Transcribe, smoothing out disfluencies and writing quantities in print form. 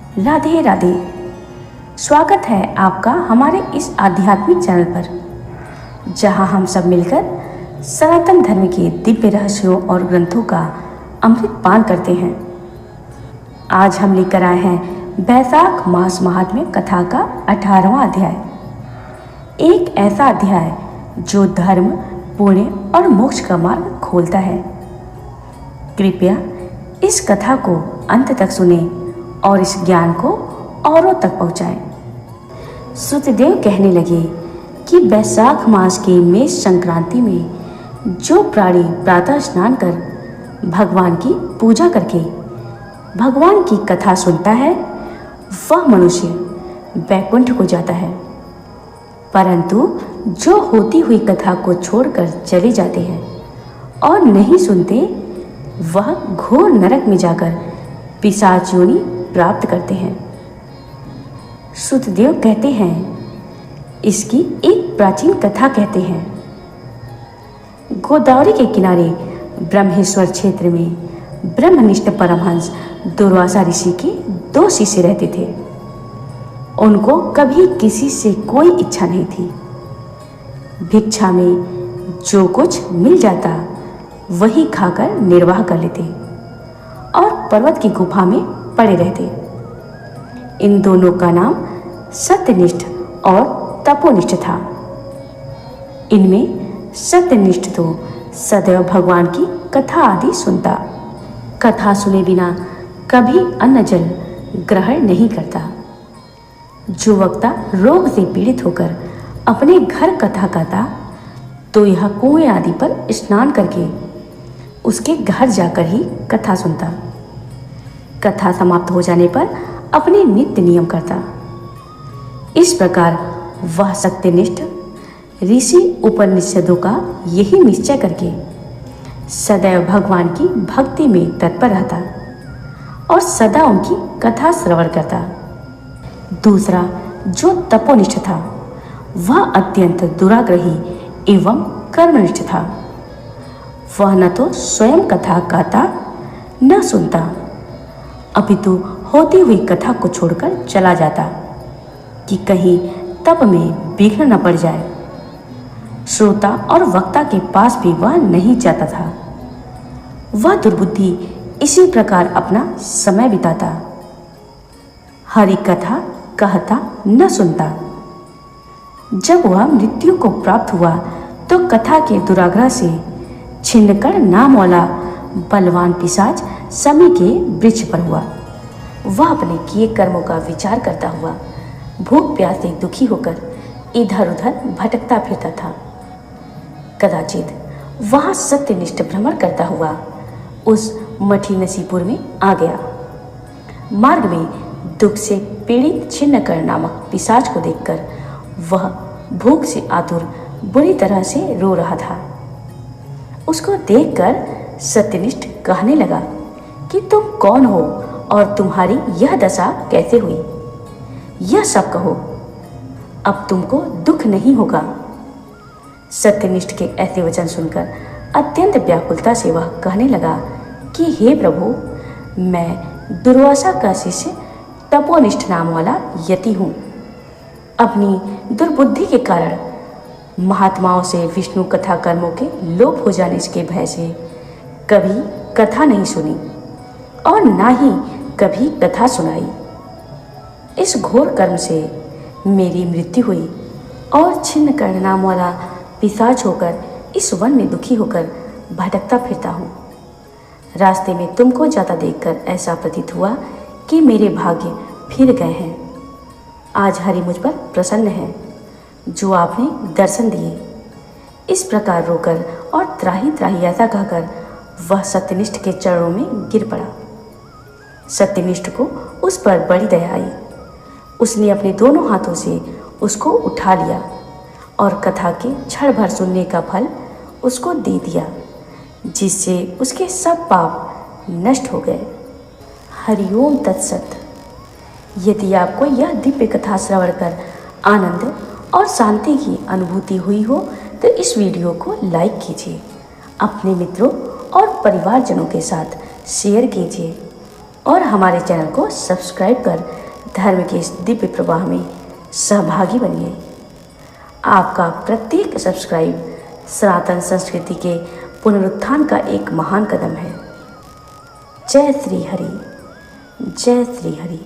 राधे राधे। स्वागत है आपका हमारे इस आध्यात्मिक चैनल पर, जहां हम सब मिलकर सनातन धर्म के दिव्य रहस्यों और ग्रंथों का अमृत पान करते हैं। आज हम लेकर आए हैं बैसाख मास महात्म्य कथा का 18वां अध्याय। एक ऐसा अध्याय जो धर्म, पुण्य और मोक्ष का मार्ग खोलता है। कृपया इस कथा को अंत तक सुने और इस ज्ञान को औरों तक पहुंचाएं। श्रुतदेव कहने लगे कि बैसाख मास की मेष संक्रांति में जो प्राणी प्रातः स्नान कर भगवान की पूजा करके भगवान की कथा सुनता है, वह मनुष्य वैकुंठ को जाता है। परंतु जो होती हुई कथा को छोड़कर चले जाते हैं और नहीं सुनते, वह घोर नरक में जाकर पिशाच योनि प्राप्त करते हैं। श्रुतदेव कहते हैं, इसकी एक प्राचीन कथा कहते हैं। गोदावरी के किनारे ब्रह्मेश्वर क्षेत्र में ब्रह्मनिष्ठ परमहंस दुर्वासा ऋषि के 2 शिष्य रहते थे। उनको कभी किसी से कोई इच्छा नहीं थी। भिक्षा में जो कुछ मिल जाता वही खाकर निर्वाह कर लेते और पर्वत की गुफा में पड़े रहते। इन दोनों का नाम सत्यनिष्ठ और तपोनिष्ठ था। इनमें सत्यनिष्ठ तो सदैव भगवान की कथा आदि सुनता, कथा सुने बिना कभी अन्न जल ग्रहण नहीं करता। जो वक्ता रोग से पीड़ित होकर अपने घर कथा कहता, तो यह कुएं आदि पर स्नान करके उसके घर जाकर ही कथा सुनता। कथा समाप्त हो जाने पर अपने नित्य नियम करता। इस प्रकार वह सत्यनिष्ठ ऋषि उपनिषदों का यही निश्चय करके सदैव भगवान की भक्ति में तत्पर रहता और सदा उनकी कथा श्रवण करता। दूसरा जो तपोनिष्ठ था, वह अत्यंत दुराग्रही एवं कर्मनिष्ठ था। वह न तो स्वयं कथा गाता न सुनता, अपितु होती हुई कथा को छोड़कर चला जाता कि कहीं तप में विघ्न न पड़ जाए। श्रोता और वक्ता के पास भी वह नहीं जाता था। वह दुर्बुद्धि इसी प्रकार अपना समय बिताता, हरि कथा कहता न सुनता। जब वह मृत्यु को प्राप्त हुआ तो कथा के दुराग्रह से छिन्नकर नाम वाला बलवान पिशाच समी के वृक्ष पर हुआ। वह अपने किए कर्मों का विचार करता हुआ भूख प्यास से दुखी होकर इधर उधर भटकता फिरता था। कदाचित वहां सत्यनिष्ठ भ्रमण करता हुआ उस मठी नसीपुर में आ गया। मार्ग में दुख से पीड़ित छिन्नकर नामक पिशाच को देखकर वह भूख से आतुर बुरी तरह से रो रहा था। उसको देखकर सत्यनिष्ठ कहने लगा कि तुम कौन हो और तुम्हारी यह दशा कैसे हुई, यह सब कहो, अब तुमको दुख नहीं होगा। सत्यनिष्ठ के ऐसे वचन सुनकर अत्यंत व्याकुलता से वह कहने लगा कि हे प्रभु, मैं दुर्वासा का शिष्य तपोनिष्ठ नाम वाला यति हूँ। अपनी दुर्बुद्धि के कारण महात्माओं से विष्णु कथा कर्मों के लोप हो जाने के भय से कभी कथा नहीं सुनी और ना ही कभी कथा सुनाई। इस घोर कर्म से मेरी मृत्यु हुई और छिन्न कर नाम वाला पिशाच होकर इस वन में दुखी होकर भटकता फिरता हूँ। रास्ते में तुमको जाता देखकर ऐसा प्रतीत हुआ कि मेरे भाग्य फिर गए हैं। आज हरि मुझ पर प्रसन्न है जो आपने दर्शन दिए। इस प्रकार रोकर और त्राही त्राही ऐसा कहकर वह सत्यनिष्ठ के चरणों में गिर पड़ा। सत्यनिष्ठ को उस पर बड़ी दया आई। उसने अपने दोनों हाथों से उसको उठा लिया और कथा के क्षण भर सुनने का फल उसको दे दिया, जिससे उसके सब पाप नष्ट हो गए। हरिओम तत्सत। यदि आपको यह दिव्य कथा श्रवण कर आनंद और शांति की अनुभूति हुई हो तो इस वीडियो को लाइक कीजिए, अपने मित्रों और परिवारजनों के साथ शेयर कीजिए और हमारे चैनल को सब्सक्राइब कर धर्म के इस दिव्य प्रवाह में सहभागी बनिए। आपका प्रत्येक सब्सक्राइब सनातन संस्कृति के पुनरुत्थान का एक महान कदम है। जय श्री हरि, जय श्री हरि।